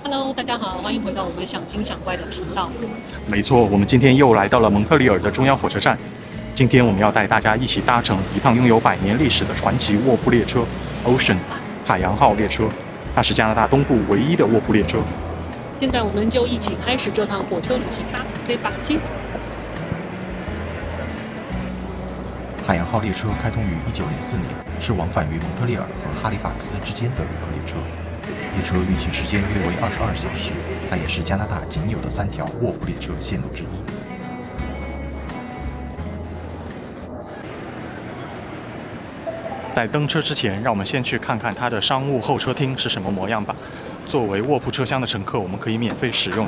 Hello，大家好，欢迎回到我们想精想怪的频道。没错，我们今天又来到了蒙特利尔的中央火车站。今天我们要带大家一起搭乘一趟拥有100年历史的传奇卧铺列车 Ocean 海洋号列车，它是加拿大东部唯一的卧铺列车。现在我们就一起开始这趟火车旅行吧，C87。海洋号列车开通于1904年，是往返于蒙特利尔和哈利法克斯之间的旅客列车。列车运行时间约为22小时，它也是加拿大仅有的3条卧铺列车线路之一。在登车之前，让我们先去看看它的商务候车厅是什么模样吧。作为卧铺车厢的乘客，我们可以免费使用。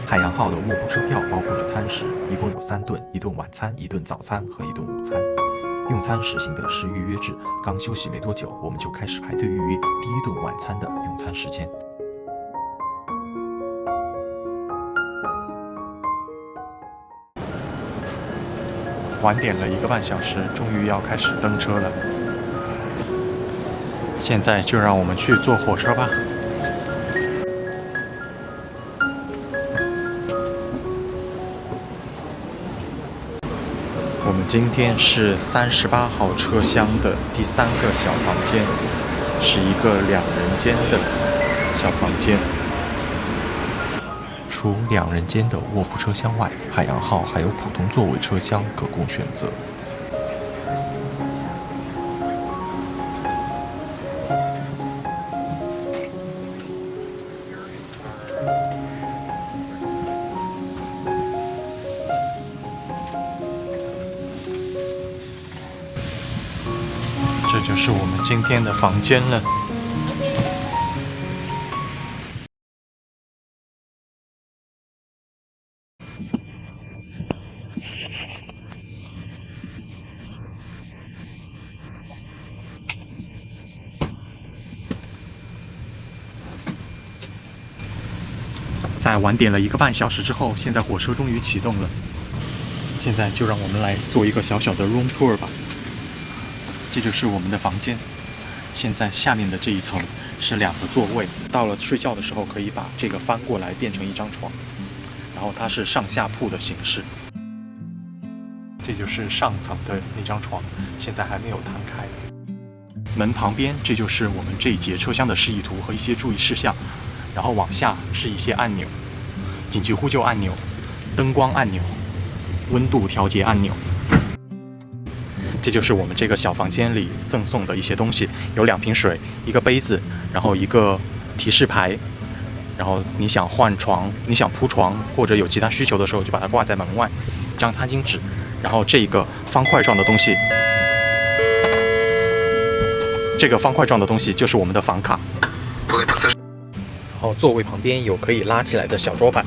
海洋号的卧铺车票包括了餐食，一共有3顿，1顿晚餐、1顿早餐和1顿午餐。用餐实行的是预约制，刚休息没多久，我们就开始排队预约第1顿晚餐的用餐时间。晚点了1个半小时，终于要开始登车了。现在就让我们去坐火车吧。我们今天是38号车厢的第3个小房间，是一个2人间的小房间。除2人间的卧铺车厢外，海洋号还有普通座位车厢可供选择。这就是我们今天的房间了。在晚点了1个半小时之后，现在火车终于启动了。现在就让我们来做一个小小的 room tour 吧。这就是我们的房间。现在下面的这一层是2个座位，到了睡觉的时候可以把这个翻过来变成一张床，然后它是上下铺的形式。这就是上层的那张床，现在还没有摊开。门旁边，这就是我们这一节车厢的示意图和一些注意事项。然后往下是一些按钮，紧急呼救按钮、灯光按钮、温度调节按钮。这就是我们这个小房间里赠送的一些东西，有2瓶水、1个杯子，然后1个提示牌。然后你想换床、你想铺床或者有其他需求的时候，就把它挂在门外。1张餐巾纸，然后这个方块状的东西，就是我们的房卡。然后座位旁边有可以拉起来的小桌板，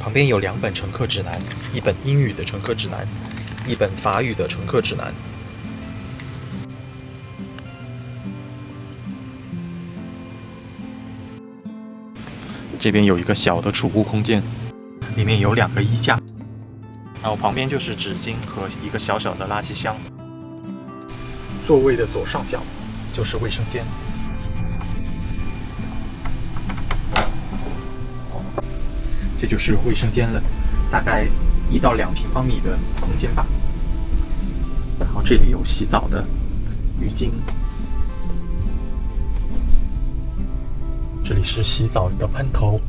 旁边有2本乘客指南，一本英语的乘客指南，一本法语的乘客指南。这边有一个小的储物空间，里面有2个衣架，然后旁边就是纸巾和一个小小的垃圾箱。座位的左上角就是卫生间。这就是卫生间了，大概1到2平方米的空间吧。然后这里有洗澡的浴巾，这里是洗澡的喷头。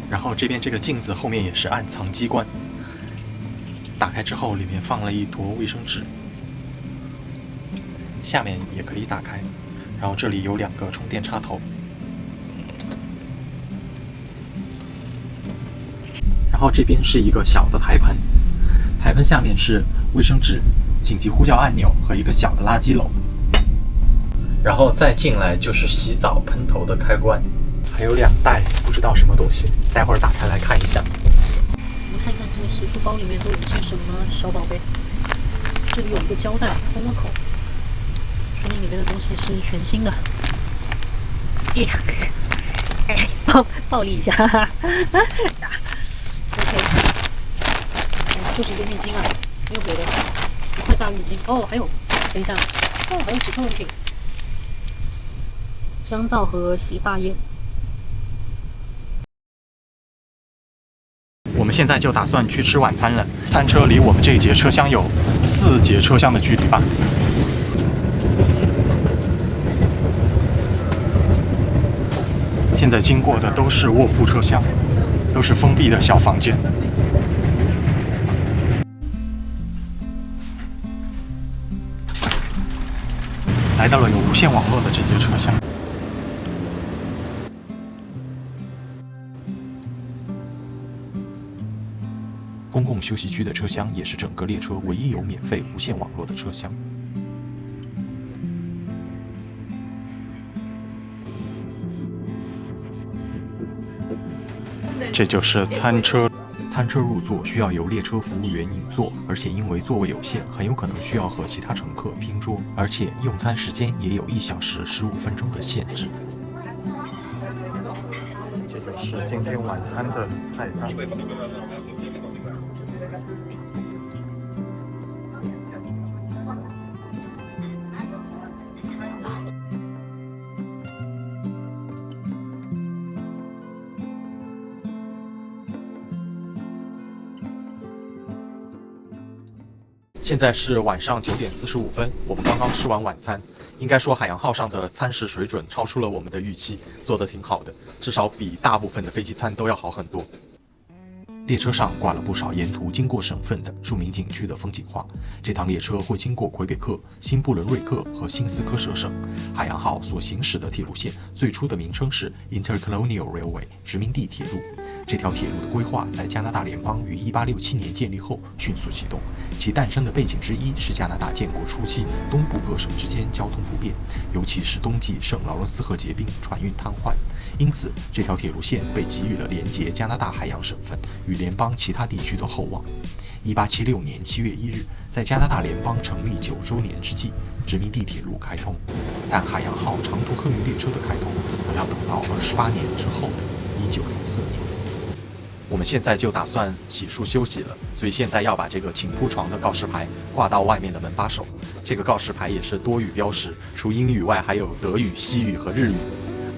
然后这边这个镜子后面也是暗藏机关，打开之后里面放了一坨卫生纸，下面也可以打开。然后这里有2个充电插头。然后这边是一个小的台盆，台盆下面是卫生纸、紧急呼叫按钮和一个小的垃圾篓。然后再进来就是洗澡喷头的开关，还有2袋不知道什么东西，待会儿打开来看一下。我们看看这个洗漱包里面都有些什么小宝贝。这里有一个胶带封了口，说明里面的东西是全新的。暴力一下，哈哈。OK， 就是一个浴巾啊，没有别的，一块大浴巾。哦，还有，等一下，哦，还有洗漱用品，香皂和洗发液。我们现在就打算去吃晚餐了。餐车离我们这一节车厢有4节车厢的距离吧。现在经过的都是卧铺车厢，都是封闭的小房间。来到了有无线网络的这节车厢。公共休息区的车厢也是整个列车唯一有免费无线网络的车厢。这就是餐车。餐车入座需要由列车服务员引座，而且因为座位有限，很有可能需要和其他乘客拼桌，而且用餐时间也有1小时15分钟的限制。这就是今天晚餐的菜单。现在是晚上9点45分，我们刚刚吃完晚餐。应该说海洋号上的餐食水准超出了我们的预期，做得挺好的，至少比大部分的飞机餐都要好很多。列车上挂了不少沿途经过省份的著名景区的风景画。这趟列车会经过魁北克、新布伦瑞克和新斯科舍省。海洋号所行驶的铁路线最初的名称是 Intercolonial Railway 殖民地铁路。这条铁路的规划在加拿大联邦于1867年建立后迅速启动，其诞生的背景之一是加拿大建国初期东部各省之间交通不便，尤其是冬季圣劳伦斯河结冰，船运瘫痪，因此这条铁路线被给予了连接加拿大海洋省份与联邦其他地区的厚望。1876年7月1日，在加拿大联邦成立9周年之际，殖民地铁路开通，但海洋号长途客运列车的开通则要等到28年之后的1904年。我们现在就打算洗漱休息了，所以现在要把这个请铺床的告示牌挂到外面的门把手。这个告示牌也是多语标识，除英语外还有德语、西语和日语。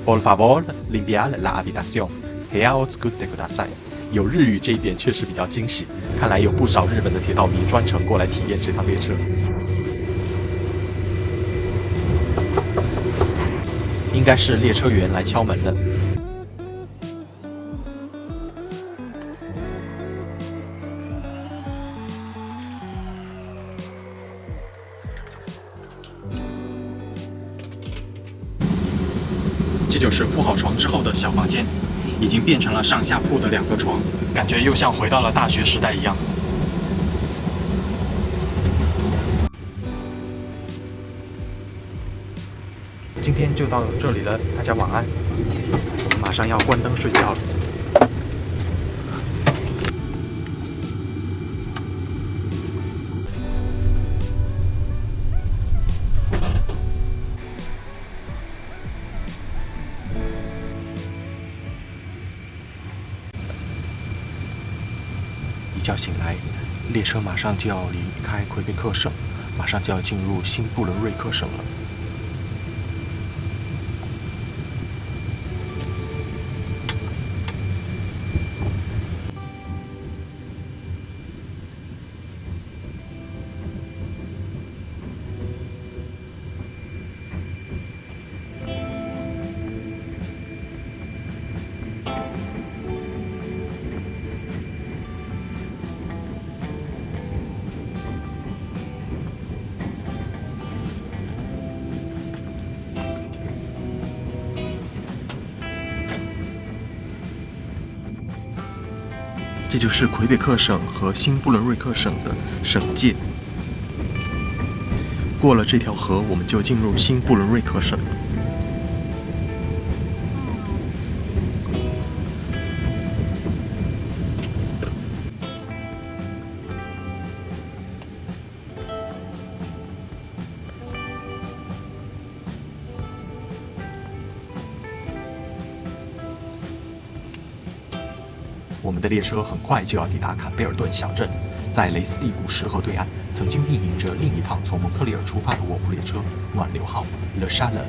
Por favor, limpiar la habitación. Heaos good de kudasai。有日语这一点确实比较惊喜，看来有不少日本的铁道迷专程过来体验这趟列车。应该是列车员来敲门了。这就是铺好床之后的小房间，已经变成了上下铺的2个床，感觉又像回到了大学时代一样。今天就到这里了，大家晚安。我们马上要关灯睡觉了。一觉醒来，列车马上就要离开魁北克省，马上就要进入新布伦瑞克省了。这就是魁北克省和新布伦瑞克省的省界。过了这条河，我们就进入新布伦瑞克省。我们的列车很快就要抵达坎贝尔顿小镇，在雷斯蒂古石河对岸，曾经运营着另一趟从蒙特利尔出发的卧铺列车——暖流号 Le Chaleur。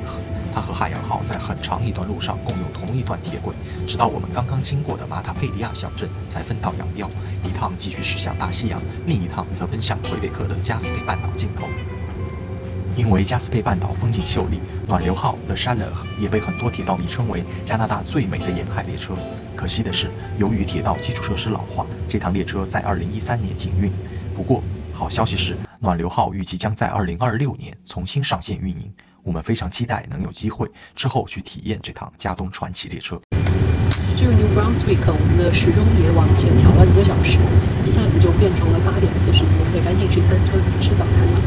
它和海洋号在很长一段路上共用同一段铁轨，直到我们刚刚经过的马塔佩迪亚小镇才分道扬镳，一趟继续驶向大西洋，另一趟则奔向魁北克的加斯佩半岛尽头。因为加斯佩半岛风景秀丽，暖流号 Le Chaleur 也被很多铁道迷称为加拿大最美的沿海列车。可惜的是，由于铁道基础设施老化，这趟列车在2013年停运。不过，好消息是，暖流号预计将在2026年重新上线运营。我们非常期待能有机会之后去体验这趟加东传奇列车。这个 New Brunswick 我们的时钟也往前调了1个小时，一下子就变成了8点41，我们得赶紧去餐车吃早餐了。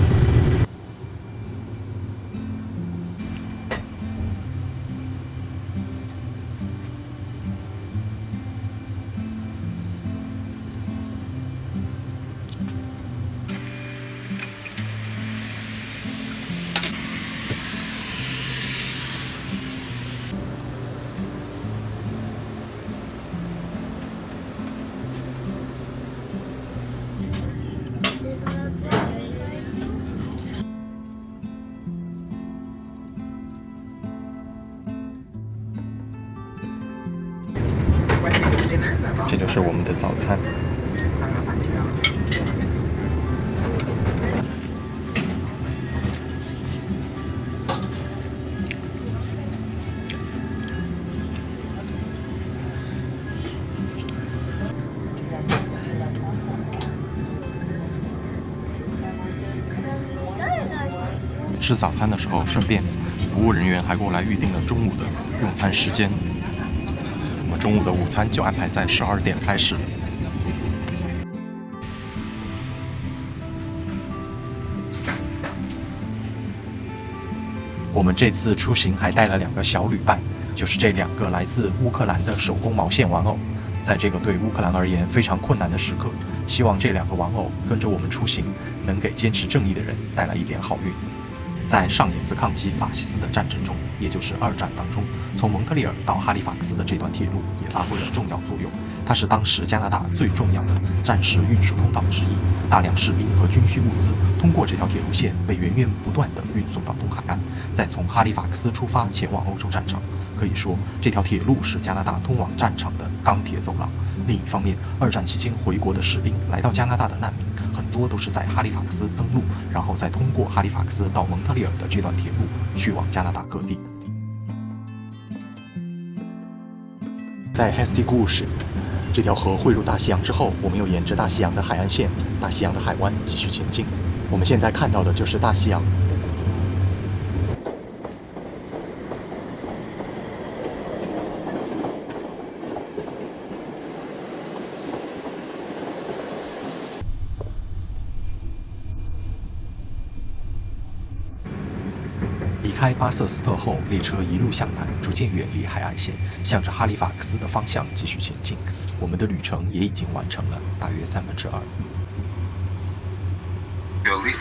这就是我们的早餐。吃早餐的时候，顺便服务人员还过来预定了中午的用餐时间。我们中午的午餐就安排在12点开始。我们这次出行还带了2个小旅伴，就是这2个来自乌克兰的手工毛线玩偶。在这个对乌克兰而言非常困难的时刻，希望这2个玩偶跟着我们出行，能给坚持正义的人带来一点好运。在上一次抗击法西斯的战争中，也就是2战当中，从蒙特利尔到哈利法克斯的这段铁路也发挥了重要作用。它是当时加拿大最重要的战时运输通道之一，大量士兵和军需物资通过这条铁路线被源源不断地运送到东海岸，再从哈利法克斯出发前往欧洲战场。可以说，这条铁路是加拿大通往战场的钢铁走廊。另一方面，2战期间回国的士兵来到加拿大的难民，很多都是在哈利法克斯登陆，然后再通过哈利法克斯到蒙特利尔的这段铁路去往加拿大各地。在 Hestigouche 这条河汇入大西洋之后，我们又沿着大西洋的海岸线、大西洋的海湾继续前进。我们现在看到的就是大西洋。离开巴瑟斯特后，列车一路向南，逐渐远离海岸线，向着哈利法克斯的方向继续前进。我们的旅程也已经完成了大约2/3。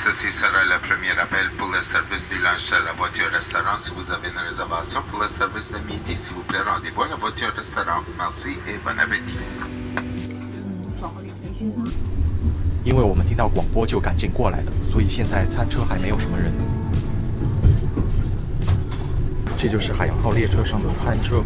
Ceci sera le premier appel pour le service du lunch à la voiture restaurant. Si vous avez une réservation pour le service de midi, s'il vous plaît, rendez-vous à la voiture restaurant. Merci et bon appétit. 因为我们听到广播就赶紧过来了，所以现在餐车还没有什么人。这就是海洋号列车上的餐车。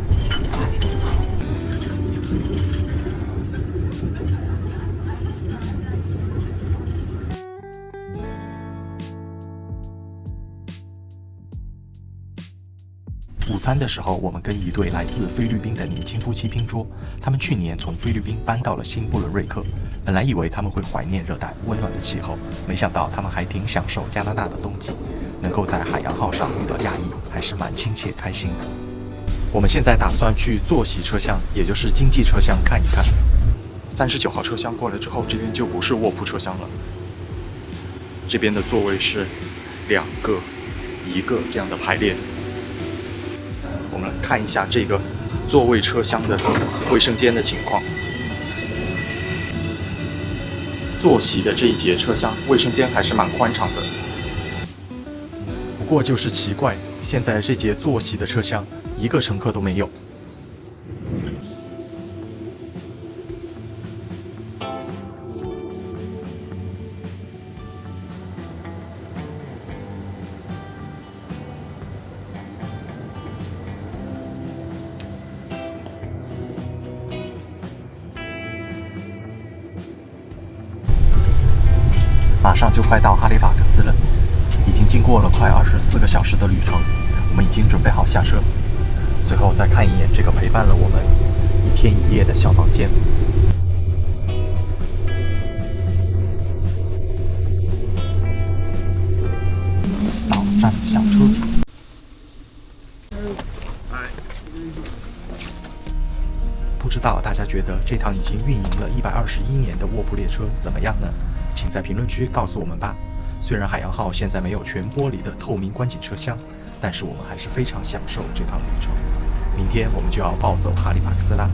午餐的时候，我们跟一对来自菲律宾的年轻夫妻拼桌。他们去年从菲律宾搬到了新布伦瑞克，本来以为他们会怀念热带温暖的气候，没想到他们还挺享受加拿大的冬季。能够在海洋号上遇到亚裔，还是蛮亲切开心的。我们现在打算去坐席车厢，也就是经济车厢看一看。39号车厢过来之后，这边就不是卧铺车厢了。这边的座位是2个、1个这样的排列。我们来看一下这个座位车厢的卫生间的情况。坐席的这一节车厢卫生间还是蛮宽敞的。不过就是奇怪，现在这节坐席的车厢1个乘客都没有。马上就快到哈利法克斯了，已经经过了快24个小时的旅程，我们已经准备好下车。最后再看一眼这个陪伴了我们1天1夜的小房间。到站下车。不知道大家觉得这趟已经运营了121年的卧铺列车怎么样呢？请在评论区告诉我们吧。虽然海洋号现在没有全玻璃的透明观景车厢，但是我们还是非常享受这趟旅程。明天我们就要暴走哈利法克斯啦。